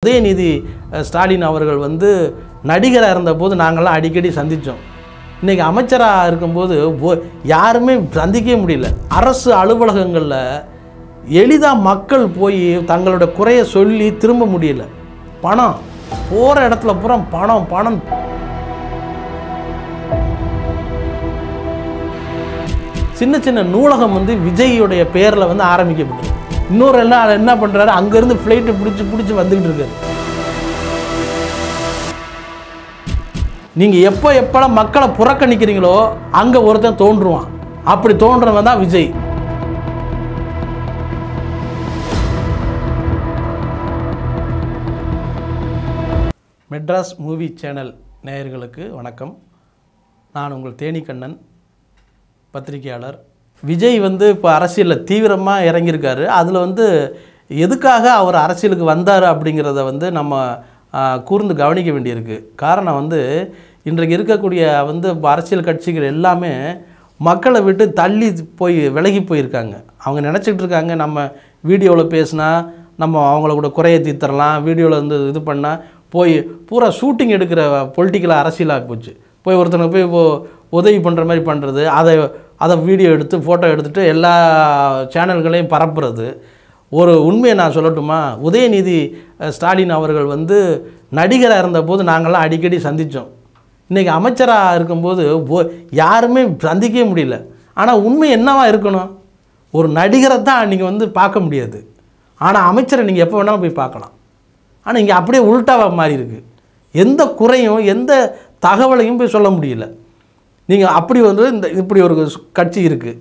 உதயநிதி ஸ்டாலின் அவர்கள் வந்து நடிகராக இருந்தபோது நாங்கள்லாம் அடிக்கடி சந்தித்தோம். இன்றைக்கி அமைச்சராக இருக்கும்போது யாருமே சந்திக்கவே முடியல. அரசு அலுவலகங்களில் எளிதாக மக்கள் போய் தங்களோட குறையை சொல்லி திரும்ப முடியல. பணம் போகிற இடத்துல பூரா பணம் பணம். சின்ன சின்ன நூலகம் வந்து விஜய்யுடைய பேரில் வந்து ஆரம்பிக்கப்பட்டது. இன்னொரு எல்லாம் என்ன பண்ணுறாரு, அங்கேருந்து ஃப்ளைட்டு பிடிச்சி வந்துக்கிட்டு இருக்காரு. நீங்கள் எப்போல்லாம் மக்களை புறக்கணிக்கிறீங்களோ அங்கே ஒருத்தன் தோன்றுவான். அப்படி தோன்றவன் தான் விஜய். மெட்ராஸ் மூவி சேனல் நேயர்களுக்கு வணக்கம். நான் உங்கள் தேனிக்கண்ணன், பத்திரிகையாளர். விஜய் வந்து இப்போ அரசியலில் தீவிரமாக இறங்கியிருக்காரு. அதில் வந்து எதுக்காக அவர் அரசியலுக்கு வந்தார் அப்படிங்கிறத வந்து நம்ம கூர்ந்து கவனிக்க வேண்டியிருக்கு. காரணம் வந்து இன்றைக்கு இருக்கக்கூடிய வந்து அரசியல் கட்சிகள் எல்லாமே மக்களை விட்டு தள்ளி போய் விலகி போயிருக்காங்க. அவங்க நினச்சிக்கிட்டு இருக்காங்க, நம்ம வீடியோவில் பேசினா நம்ம அவங்களோட குறையை தீர்த்தரலாம், வீடியோவில் வந்து இது பண்ணால் போய் பூரா ஷூட்டிங் எடுக்கிற பொலிட்டிக்கலாக அரசியலாக போச்சு. போய் ஒருத்தனுக்கு போய் இப்போது உதவி பண்ணுற மாதிரி பண்ணுறது, அதை வீடியோ எடுத்து ஃபோட்டோ எடுத்துகிட்டு எல்லா சேனல்களையும் பரப்புறது. ஒரு உண்மையை நான் சொல்லட்டுமா, உதயநிதி ஸ்டாலின் அவர்கள் வந்து நடிகராக இருந்தபோது நாங்கள்லாம் அடிக்கடி சந்தித்தோம். இன்றைக்கி அமைச்சராக இருக்கும்போது யாருமே சந்திக்கவே முடியல. ஆனால் உண்மை என்னவாக இருக்கணும், ஒரு நடிகரை தான் நீங்கள் வந்து பார்க்க முடியாது, ஆனால் அமைச்சரை நீங்கள் எப்போ வேணாலும் போய் பார்க்கலாம். ஆனால் இங்கே அப்படியே உள்டாவாக மாறி இருக்குது. எந்த குறையும் எந்த தகவலையும் போய் சொல்ல முடியல. நீங்கள் அப்படி வந்து இப்படி ஒரு கட்சி இருக்குது.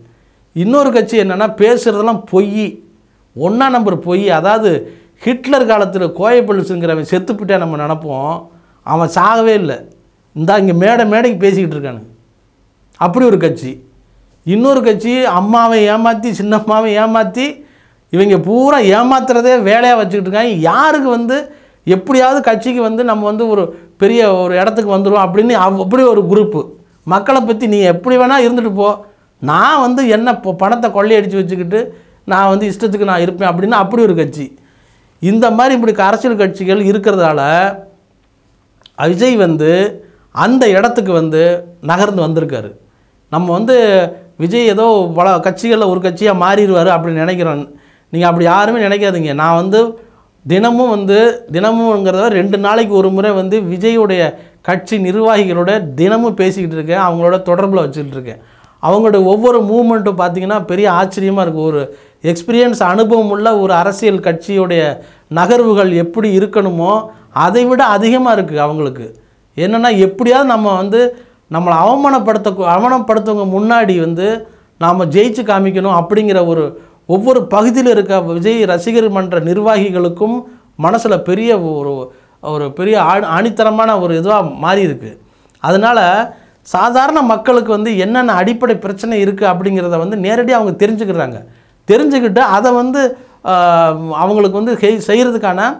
இன்னொரு கட்சி என்னென்னா, பேசுகிறதெல்லாம் பொய், ஒன்றா நம்பர் பொய். அதாவது ஹிட்லர் காலத்தில் கோயப்பல்ஸுங்கிறவன் செத்துப்பிட்டே நம்ம நினப்போம், அவன் சாகவே இல்லை, இங்கே மேடைக்கு பேசிக்கிட்டு இருக்கானு. அப்படி ஒரு கட்சி. இன்னொரு கட்சி அம்மாவை ஏமாற்றி சின்னம்மாவை ஏமாற்றி இவங்க பூரா ஏமாத்துறதே வேலையாக வச்சுக்கிட்டு இருக்காங்க. யாருக்கு வந்து எப்படியாவது கட்சிக்கு வந்து நம்ம வந்து ஒரு பெரிய ஒரு இடத்துக்கு வந்துடுவோம் அப்படின்னு அப்படி ஒரு குரூப்பு. மக்களை பற்றி நீ எப்படி வேணால் இருந்துட்டு போ, நான் வந்து என்ன பணத்தை கொள்ளையடித்து வச்சுக்கிட்டு நான் வந்து இஷ்டத்துக்கு நான் இருப்பேன் அப்படின்னு அப்படி ஒரு கட்சி. இந்த மாதிரி இப்படி அரசியல் கட்சிகள் இருக்கிறதால விஜய் வந்து அந்த இடத்துக்கு வந்து நகர்ந்து வந்திருக்காரு. நம்ம வந்து விஜய் ஏதோ பல கட்சிகளில் ஒரு கட்சியாக மாறிடுவார் அப்படின்னு நினைக்கிறோம். நீங்கள் அப்படி யாருமே நினைக்காதீங்க. நான் வந்து தினமும்ங்கிறத 2 நாளைக்கு ஒரு முறை வந்து விஜயுடைய கட்சி நிர்வாகிகளோட தினமும் பேசிக்கிட்டு இருக்கேன், அவங்களோட தொடர்பில் வச்சுக்கிட்டு இருக்கேன். அவங்களோட ஒவ்வொரு மூமெண்ட்டும் பார்த்திங்கன்னா பெரிய ஆச்சரியமாக இருக்குது. ஒரு எக்ஸ்பீரியன்ஸ் அனுபவம் உள்ள ஒரு அரசியல் கட்சியுடைய நகர்வுகள் எப்படி இருக்கணுமோ அதை விட அதிகமாக இருக்குது அவங்களுக்கு. என்னென்னா, எப்படியாவது நம்ம வந்து நம்மளை அவமானப்படுத்தவங்க முன்னாடி வந்து நாம் ஜெயிச்சு காமிக்கணும் அப்படிங்கிற ஒவ்வொரு பகுதியில் இருக்க விஜய் ரசிகர் மன்ற நிர்வாகிகளுக்கும் மனசில் பெரிய ஒரு பெரிய ஆணித்தரமான ஒரு இதுவாக மாறி இருக்குது. அதனால் சாதாரண மக்களுக்கு வந்து என்னென்ன அடிப்படை பிரச்சனை இருக்குது அப்படிங்கிறத வந்து நேரடியாக அவங்க தெரிஞ்சுக்கிட்டு அதை வந்து அவங்களுக்கு வந்து செய்கிறதுக்கான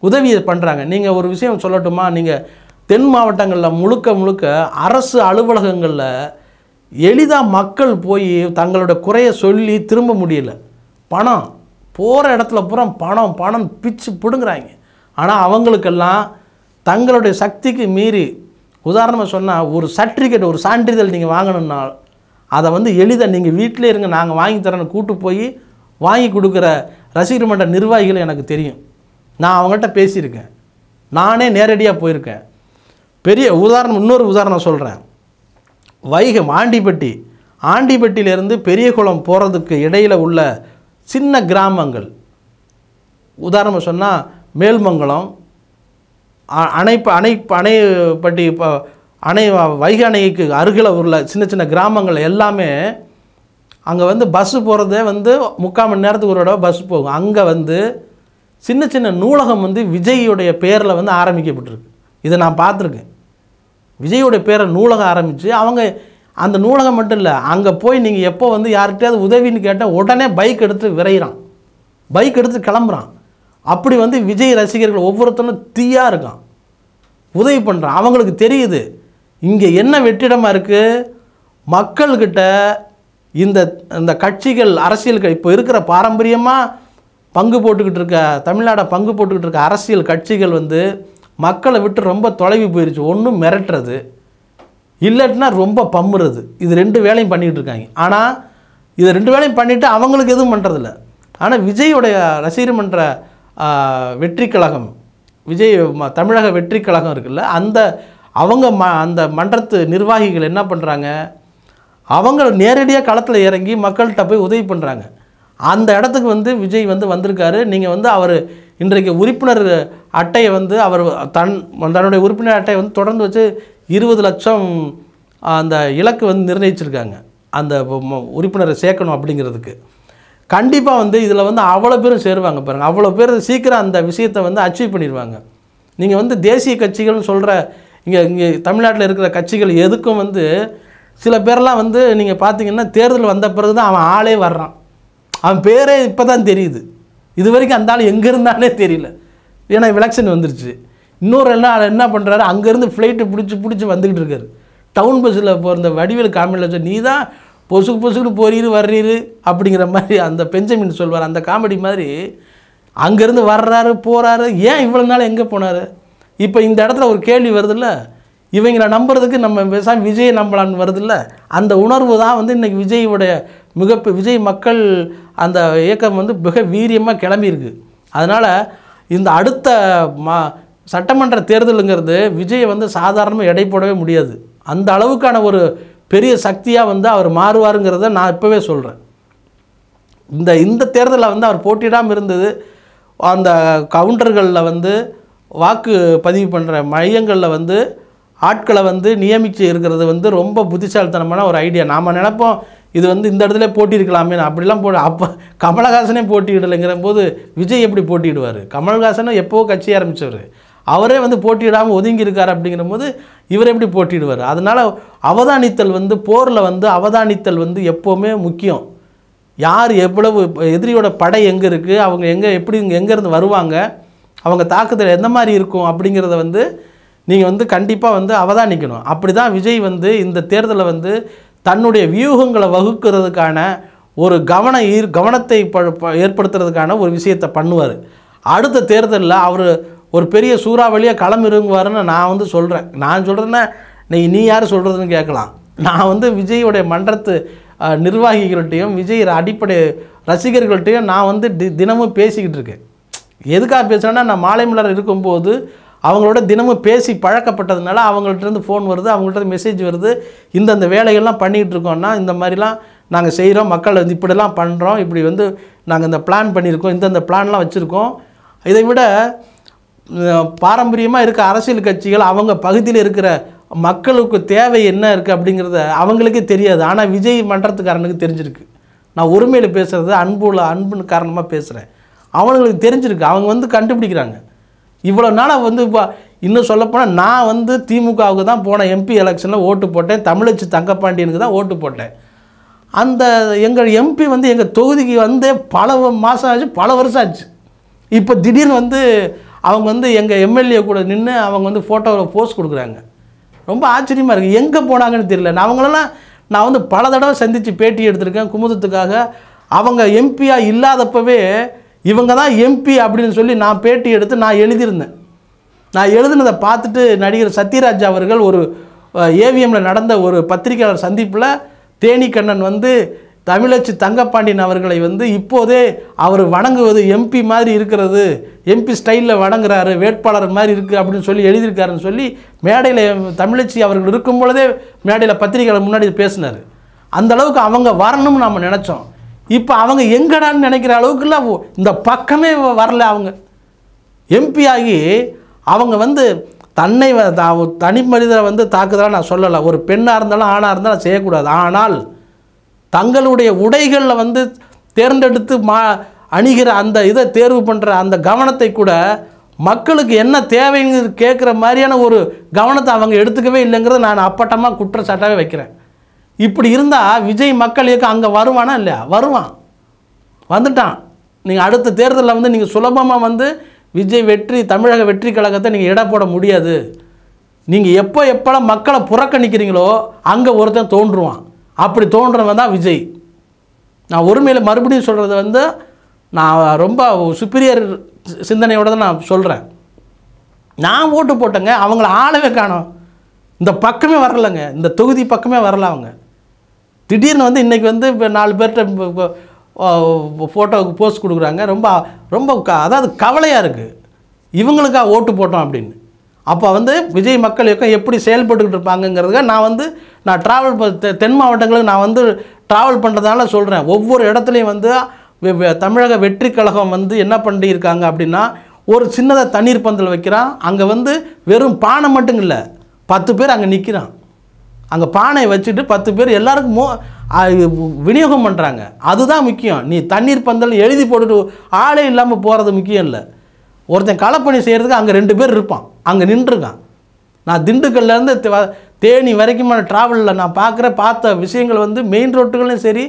உதவியை பண்ணுறாங்க. நீங்கள் ஒரு விஷயம் சொல்லட்டுமா, நீங்கள் தென் மாவட்டங்களில் முழுக்க அரசு அலுவலகங்களில் எளிதாக மக்கள் போய் தங்களோட குறையை சொல்லி திரும்ப முடியல. பணம் போகிற இடத்துல பூரா பணம் பிச்சு பிடுங்குறாங்க. ஆனால் அவங்களுக்கெல்லாம் தங்களுடைய சக்திக்கு மீறி, உதாரணமாக சொன்னால் ஒரு சர்டிஃபிகேட், ஒரு சான்றிதழ் நீங்கள் வாங்கணுன்னா அதை வந்து எளிதாக நீங்கள் வீட்டிலே இருங்க, நாங்கள் வாங்கி தரேன்னு கூட்டு போய் வாங்கி கொடுக்குற ரசிகர் மன்ற நிர்வாகிகள் எனக்கு தெரியும். நான் அவங்கள்ட்ட பேசியிருக்கேன், நானே நேரடியாக போயிருக்கேன். பெரிய இன்னொரு உதாரணம் சொல்கிறேன். ஆண்டிப்பட்டியிலேருந்து பெரியகுளம் போகிறதுக்கு இடையில் உள்ள சின்ன கிராமங்கள், உதாரணமாக சொன்னால் மேல்மங்கலம், அணைப்பட்டி, வைகை அணைக்கு அருகில் உள்ள சின்ன கிராமங்கள் எல்லாமே அங்கே வந்து பஸ்ஸு போகிறதே வந்து 3/4 மணி நேரத்துக்கு ஒரு தடவை பஸ் போகும். அங்கே வந்து சின்ன நூலகம் வந்து விஜய்யுடைய பேரில் வந்து ஆரம்பிக்கப்பட்டிருக்கு. இதை நான் பார்த்துருக்கேன். விஜயோடைய பேரை நூலகம் ஆரம்பித்து அவங்க அந்த நூலகம் மட்டும் இல்லை, அங்கே போய் நீங்கள் எப்போ வந்து யார்கிட்டயாவது உதவின்னு கேட்டால் உடனே பைக் எடுத்து கிளம்புறான். அப்படி வந்து விஜய் ரசிகர்கள் ஒவ்வொருத்தரும் தீயாக இருக்கான், உதவி பண்ணுறான். அவங்களுக்கு தெரியுது இங்கே என்ன வெற்றிடமாக இருக்குது, மக்கள்கிட்ட இந்த கட்சிகள் அரசியல் இப்போ இருக்கிற பாரம்பரியமாக பங்கு போட்டுக்கிட்டு இருக்க தமிழ்நாடை பங்கு போட்டுக்கிட்டு இருக்க அரசியல் கட்சிகள் வந்து மக்களை விட்டு ரொம்ப தொலைவி போயிடுச்சு. ஒன்றும் மிரட்டுறது இல்லாட்டினா ரொம்ப பம்முறது, இது 2 வேலையும் பண்ணிகிட்டு இருக்காங்க. ஆனால் இது 2 வேலையும் பண்ணிவிட்டு அவங்களுக்கு எதுவும் பண்ணுறதில்ல. ஆனால் விஜயோடைய ரசிகர் மன்ற வெற்றி கழகம், விஜய் தமிழக வெற்றி கழகம் இருக்குல்ல, அவங்க அந்த மன்றத்து நிர்வாகிகள் என்ன பண்ணுறாங்க, அவங்க நேரடியாக களத்தில் இறங்கி மக்கள்கிட்ட போய் உதவி பண்ணுறாங்க. அந்த இடத்துக்கு வந்து விஜய் வந்து வந்திருக்காரு. நீங்கள் வந்து அவர் இன்றைக்கு உறுப்பினர் அட்டையை வந்து அவர் தன்னுடைய உறுப்பினர் அட்டையை வந்து தொடர்ந்து வச்சு 20 லட்சம் அந்த இலக்கு வந்து நிர்ணயிச்சிருக்காங்க. அந்த உறுப்பினரை சேர்க்கணும் அப்படிங்கிறதுக்கு கண்டிப்பாக வந்து இதில் வந்து அவ்வளோ பேரும் சேருவாங்க பாருங்கள். அவ்வளோ பேர் சீக்கிரம் அந்த விஷயத்தை வந்து அச்சீவ் பண்ணிடுவாங்க. நீங்கள் வந்து தேசிய கட்சிகள்னு சொல்கிற இங்கே தமிழ்நாட்டில் இருக்கிற கட்சிகள் எதுக்கும் வந்து சில பேரெல்லாம் வந்து நீங்கள் பார்த்தீங்கன்னா தேர்தல் வந்த பிறகு தான் அவன் ஆளே வர்றான். அவன் பேரே இப்போ தான் தெரியுது. இது வரைக்கும் அந்த ஆள் எங்கே இருந்தானே தெரியல. ஏன்னா எலெக்ஷன் வந்துருச்சு. இன்னொரு எல்லாம் என்ன பண்ணுறாரு, அங்கேருந்து ஃப்ளைட்டு பிடிச்சி வந்துக்கிட்டு இருக்காரு. டவுன் பஸ்ஸில் போகிற இந்த வடிவேல் காமெடியில் வச்சு நீ தான் பொசுக்கு போறீரு வர்றீரு அப்படிங்கிற மாதிரி அந்த பெஞ்சமின் சொல்வார். அந்த காமெடி மாதிரி அங்கேருந்து வர்றாரு போகிறாரு. ஏன் இவ்வளோ நாள் எங்கே போனார்? இப்போ இந்த இடத்துல ஒரு கேள்வி வருதில்ல, இவங்களை நம்புறதுக்கு நம்ம பேசாமல் விஜயை நம்பலான்னு வருதில்ல, அந்த உணர்வு தான் வந்து இன்றைக்கி விஜயோடைய விஜய் மக்கள் அந்த இயக்கம் வந்து மிக வீரியமாக கிளம்பியிருக்கு. அதனால் இந்த அடுத்த சட்டமன்ற தேர்தலுங்கிறது விஜயை வந்து சாதாரணமாக எடை போடவே முடியாது. அந்த அளவுக்கான ஒரு பெரிய சக்தியாக வந்து அவர் மாறுவாருங்கிறத நான் இப்போவே சொல்கிறேன். இந்த தேர்தலில் வந்து அவர் போட்டியிடாமல் இருந்தது அந்த கவுண்டர்களில் வந்து வாக்கு பதிவு பண்ணுற மையங்களில் வந்து ஆட்களை வந்து நியமித்து இருக்கிறது வந்து ரொம்ப புத்திசாலித்தனமான ஒரு ஐடியா. நாம் நினைப்போம் இது வந்து இந்த இடத்துல போட்டியிருக்கலாமே, அப்படிலாம் அப்போ கமலஹாசனே போட்டியிடலைங்கிற போது விஜய் எப்படி போட்டியிடுவார்? கமல்ஹாசனும் எப்போவோ கட்சி ஆரம்பித்தவர், அவரே வந்து போட்டியிடாமல் ஒதுங்கி இருக்கார். அப்படிங்கிற போது இவர் எப்படி போட்டியிடுவார்? அதனால் அவதானித்தல் வந்து போரில் வந்து அவதானித்தல் வந்து எப்போவுமே முக்கியம். யார் எவ்வளவு எதிரியோட படை எங்கே இருக்குது, அவங்க எங்கேருந்து வருவாங்க, அவங்க தாக்குதல் எந்த மாதிரி இருக்கும் அப்படிங்கிறத வந்து நீங்கள் வந்து கண்டிப்பாக வந்து அவதானிக்கணும். அப்படி தான் விஜய் வந்து இந்த தேர்தலை வந்து தன்னுடைய வியூகங்களை வகுக்கிறதுக்கான ஒரு கவனத்தை ஏற்படுத்துறதுக்கான ஒரு விஷயத்தை பண்ணுவார். அடுத்த தேர்தலில் அவர் ஒரு பெரிய சூறாவளியாக களம் இறங்குவாருன்னு நான் வந்து சொல்கிறேன். நான் சொல்கிறேன்னா நீ யார் சொல்கிறதுன்னு கேட்கலாம். நான் வந்து விஜயோடைய மன்றத்து நிர்வாகிகள்கிட்டையும் விஜய் அடிப்படை ரசிகர்கள்ட்டையும் நான் வந்து தினமும் பேசிக்கிட்டு இருக்கேன். எதுக்காக பேசுகிறேன்னா, நான் மாலை மலர் இருக்கும்போது அவங்களோட தினமும் பேசி பழக்கப்பட்டதுனால அவங்கள்ட்ட ஃபோன் வருது, அவங்கள்ட்ட மெசேஜ் வருது, இந்தந்த வேலைகள்லாம் பண்ணிகிட்டு இருக்கோம்னா இந்த மாதிரிலாம் நாங்கள் செய்கிறோம், மக்கள் வந்து இப்படிலாம் பண்ணுறோம், இப்படி வந்து நாங்கள் இந்த பிளான் பண்ணியிருக்கோம், இந்தந்த பிளான்லாம் வச்சுருக்கோம். இதை விட பாரம்பரியமாக இருக்க அரசியல் கட்சிகள் அவங்க பகுதியில் இருக்கிற மக்களுக்கு தேவை என்ன இருக்குது அப்படிங்கிறத அவங்களுக்கே தெரியாது. ஆனால் விஜய் மன்றத்துக்காரனுக்கு தெரிஞ்சிருக்கு. நான் உரிமையில் பேசுகிறது அன்புன்னு காரணமாக பேசுகிறேன். அவங்களுக்கு தெரிஞ்சிருக்கு, அவங்க வந்து கண்டுபிடிக்கிறாங்க. இவ்வளோ நாளாக வந்து இப்போ இன்னும் சொல்லப்போனால் நான் வந்து திமுகவுக்கு தான் போன எம்பி எலெக்ஷனில் ஓட்டு போட்டேன். தமிழச்சி தங்கப்பாண்டியனுக்கு தான் ஓட்டு போட்டேன். அந்த எங்கள் எம்பி வந்து எங்கள் தொகுதிக்கு வந்து பல மாதம் ஆச்சு, பல வருஷம் ஆச்சு. இப்போ திடீர்னு வந்து அவங்க வந்து எங்கள் எம்எல்ஏ கூட நின்று அவங்க வந்து ஃபோட்டோவில் போஸ்ட் கொடுக்குறாங்க. ரொம்ப ஆச்சரியமாக இருக்குது. எங்கே போனாங்கன்னு தெரியல. நான் வந்து பல தடவை சந்தித்து பேட்டி எடுத்திருக்கேன் குமுதத்துக்காக. அவங்க எம்பியாக இல்லாதப்பவே இவங்க தான் எம்பி அப்படின்னு சொல்லி நான் பேட்டி எடுத்து நான் எழுதியிருந்தேன். நான் எழுதினதை பார்த்துட்டு நடிகர் சத்யராஜ் அவர்கள் ஒரு ஏவிஎம்மில் நடந்த ஒரு பத்திரிகையாளர் சந்திப்பில் தேனிக்கண்ணன் வந்து தமிழச்சி தங்கப்பாண்டியன் அவர்களை வந்து இப்போதே அவர் வணங்குவது எம்பி மாதிரி இருக்கிறது, எம்பி ஸ்டைலில் வணங்குறாரு, வேட்பாளர் மாதிரி இருக்குது அப்படின்னு சொல்லி எழுதியிருக்காருன்னு சொல்லி மேடையில் தமிழச்சி அவர்கள் இருக்கும் பொழுதே மேடையில் பத்திரிகையாளர் முன்னாடி பேசினார். அந்தளவுக்கு அவங்க வரணும்னு நம்ம நினச்சோம். இப்போ அவங்க எங்கடான்னு நினைக்கிற அளவுக்குலாம் இந்த பக்கமே வரல. அவங்க எம்பி ஆகி அவங்க வந்து தனி மனிதரை வந்து தாக்குதலாக நான் சொல்லலை. ஒரு பெண்ணாக இருந்தாலும் ஆணாக இருந்தாலும் செய்யக்கூடாது. ஆனால் தங்களுடைய உடைகளில் வந்து தேர்ந்தெடுத்து அணிகிற அந்த இதை தேர்வு பண்ணுற அந்த கவனத்தை கூட மக்களுக்கு என்ன தேவைன்னு கேட்குற மாதிரியான ஒரு கவனத்தை அவங்க எடுத்துக்கவே இல்லைங்கிறத நான் அப்பட்டமாக குற்றச்சாட்டாகவே வைக்கிறேன். இப்படி இருந்தால் விஜய் மக்கள் இயக்கம் அங்கே வருவானா இல்லையா? வருவான், வந்துட்டான். நீங்கள் அடுத்த தேர்தலில் வந்து நீங்கள் சுலபமாக வந்து விஜய் தமிழக வெற்றி கழகத்தை நீங்கள் எடை போட முடியாது. நீங்கள் எப்போல்லாம் மக்களை புறக்கணிக்கிறீங்களோ அங்கே ஒருத்தன் தோன்றுவான். அப்படி தோன்றவன் தான் விஜய். நான் ஒருமையில் மறுபடியும் சொல்கிறது வந்து நான் ரொம்ப சுப்பீரியர் சிந்தனையோடு தான் நான் சொல்கிறேன். நான் ஓட்டு போட்டேங்க, அவங்கள ஆளவே காணோம். இந்த பக்கமே வரலைங்க, இந்த தொகுதி பக்கமே வரல. அவங்க திடீர்னு வந்து இன்றைக்கி வந்து இப்போ 4 பேர்கிட்ட ஃபோட்டோவுக்கு போஸ்ட் கொடுக்குறாங்க. ரொம்ப ரொம்ப அதாவது கவலையாக இருக்குது, இவங்களுக்கா ஓட்டு போட்டோம் அப்படின்னு. அப்போ வந்து விஜய் மக்கள் இயக்கம் எப்படி செயல்பட்டுக்கிட்டு இருப்பாங்கங்கிறதுக்கு நான் ட்ராவல் தென் மாவட்டங்களுக்கு நான் வந்து ட்ராவல் பண்ணுறதுனால சொல்கிறேன். ஒவ்வொரு இடத்துலையும் வந்து தமிழக வெற்றி கழகம் வந்து என்ன பண்ணியிருக்காங்க அப்படின்னா, ஒரு சின்னதாக தண்ணீர் பந்தல் வைக்கிறான். அங்கே வந்து வெறும் பானை மட்டும் இல்லை, 10 பேர் அங்கே நிற்கிறான். அங்கே பானையை வச்சுட்டு 10 பேர் எல்லாருக்கும் விநியோகம் பண்ணுறாங்க. அதுதான் முக்கியம். நீ தண்ணீர் பந்தல் எழுதி போட்டுட்டு ஆளே இல்லாமல் போகிறது முக்கியம் இல்லை. ஒருத்தன் களப்பணி செய்கிறதுக்கு அங்கே 2 பேர் இருப்பான், அங்கே நின்றுருக்கான். நான் திண்டுக்கல்லேருந்து தேனி வரைக்குமான ட்ராவலில் நான் பார்த்த விஷயங்கள் வந்து மெயின் ரோட்டுகளையும் சரி,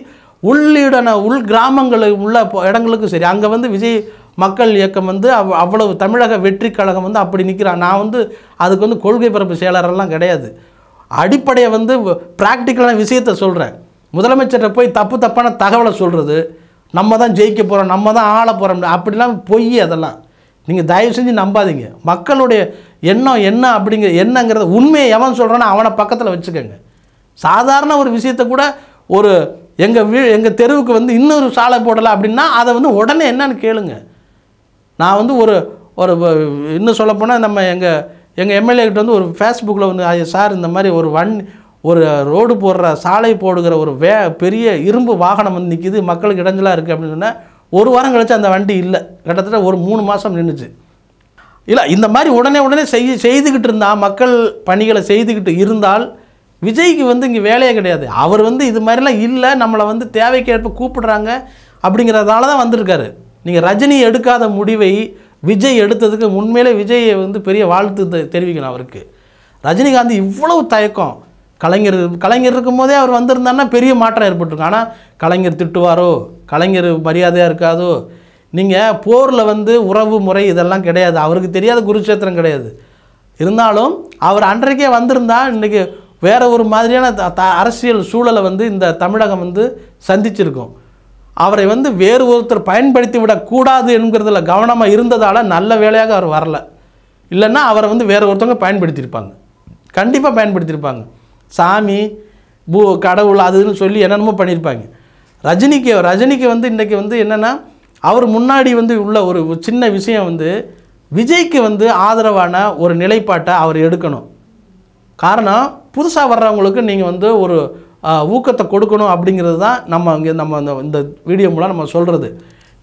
உள் கிராமங்கள் உள்ள இடங்களுக்கும் சரி, அங்கே வந்து விஜய் மக்கள் இயக்கம் வந்து அவ்வளவு தமிழக வெற்றி கழகம் வந்து அப்படி நிற்கிறான். நான் வந்து அதுக்கு வந்து கொள்கை பரப்பு செயலாளரெல்லாம் கிடையாது. அடிப்படையை வந்து ப்ராக்டிக்கலான விஷயத்தை சொல்கிறேன். முதலமைச்சர்கிட்ட போய் தப்பான தகவலை சொல்கிறது, நம்ம தான் ஜெயிக்க போகிறோம், நம்ம தான் ஆள போகிறோம், அப்படிலாம் பொய். அதெல்லாம் நீங்கள் தயவு செஞ்சு நம்பாதீங்க. மக்களுடைய எண்ணம் என்ன என்னங்கிறத உண்மையை எவன் சொல்கிறானோ அவனை பக்கத்தில் வச்சுக்கோங்க. சாதாரண ஒரு விஷயத்தை கூட ஒரு எங்கள் தெருவுக்கு வந்து இன்னொரு சாலை போடலை அப்படின்னா அதை வந்து உடனே என்னன்னு கேளுங்க. நான் வந்து ஒரு இன்னும் சொல்லப்போனால் நம்ம எங்கள் எம்எல்ஏ கிட்ட வந்து ஒரு ஃபேஸ்புக்கில் வந்து சார் இந்த மாதிரி ஒரு ரோடு போடுற சாலை போடுகிற ஒரு பெரிய இரும்பு வாகனம் வந்து நிற்கிது, மக்களுக்கு இடைஞ்சலாக இருக்குது அப்படின்னு சொன்னால், ஒரு வாரம் கழிச்சு அந்த வண்டி இல்லை, கிட்டத்தட்ட ஒரு 3 மாதம் நின்றுச்சு. இல்லை, இந்த மாதிரி உடனே செய்துக்கிட்டு இருந்தால், மக்கள் பணிகளை செய்துக்கிட்டு இருந்தால் விஜய்க்கு வந்து இங்கே வேலையே கிடையாது. அவர் வந்து இது மாதிரிலாம் இல்லை, நம்மளை வந்து தேவைக்கேற்ப கூப்பிடுறாங்க அப்படிங்கிறதால தான் வந்திருக்காரு. நீங்கள் ரஜினி எடுக்காத முடிவை விஜய் எடுத்ததுக்கு உண்மையிலே விஜயை வந்து பெரிய வாழ்த்து தெரிவிக்கணும் அவருக்கு. ரஜினிகாந்த் இவ்வளவு தயக்கம், கலைஞர் இருக்கும்போதே அவர் வந்திருந்தாருன்னா பெரிய மாற்றம் ஏற்பட்டிருக்கும். ஆனால் கலைஞர் திட்டுவாரோ, கலைஞர் மரியாதையாக இருக்காதோ. நீங்கள் போரில் வந்து உறவு முறை இதெல்லாம் கிடையாது, அவருக்கு தெரியாத குருட்சேத்திரம் கிடையாது. இருந்தாலும் அவர் அன்றைக்கே வந்திருந்தால் இன்றைக்கி வேறு ஒரு மாதிரியான அரசியல் சூழலை வந்து இந்த தமிழகம் வந்து சந்திச்சிருக்கும். அவரை வந்து வேறு ஒருத்தர் பயன்படுத்தி விடக்கூடாது என்கிறதுல கவனமாக இருந்ததால் நல்ல வேலையாக அவர் வரல. இல்லைன்னா அவரை வந்து வேறு ஒருத்தவங்க பயன்படுத்தியிருப்பாங்க, கண்டிப்பாக பயன்படுத்தியிருப்பாங்க. சாமி கடவுள் அதுன்னு சொல்லி என்னென்னமோ பண்ணியிருப்பாங்க. ரஜினிக்கு வந்து இன்றைக்கி வந்து என்னென்னா, அவர் முன்னாடி வந்து உள்ள ஒரு சின்ன விஷயம் வந்து விஜய்க்கு வந்து ஆதரவான ஒரு நிலைப்பாட்டை அவர் எடுக்கணும். காரணம், புதுசாக வர்றவங்களுக்கு நீங்கள் வந்து ஒரு ஊக்கத்தை கொடுக்கணும் அப்படிங்கிறது தான் நம்ம இந்த வீடியோ மூலம் நம்ம சொல்கிறது.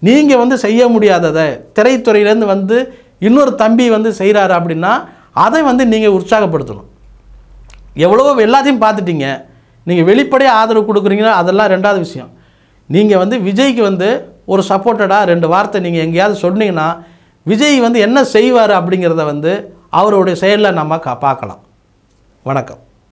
நீங்கள் வந்து செய்ய முடியாததை திரைத்துறையிலேருந்து வந்து இன்னொரு தம்பி வந்து செய்கிறாரு அப்படின்னா அதை வந்து நீங்கள் உற்சாகப்படுத்தணும். எவ்வளவோ எல்லாத்தையும் பார்த்துட்டீங்க, நீங்கள் வெளிப்படையாக ஆதரவு கொடுக்குறீங்கன்னா அதெல்லாம் 2வது விஷயம். நீங்கள் வந்து விஜய்க்கு வந்து ஒரு சப்போர்ட்டடாக 2 வார்த்தை நீங்கள் எங்கேயாவது சொன்னீங்கன்னா விஜய் வந்து என்ன செய்வார் அப்படிங்கிறத வந்து அவருடைய செயலில் நம்ம பார்க்கலாம். வணக்கம்.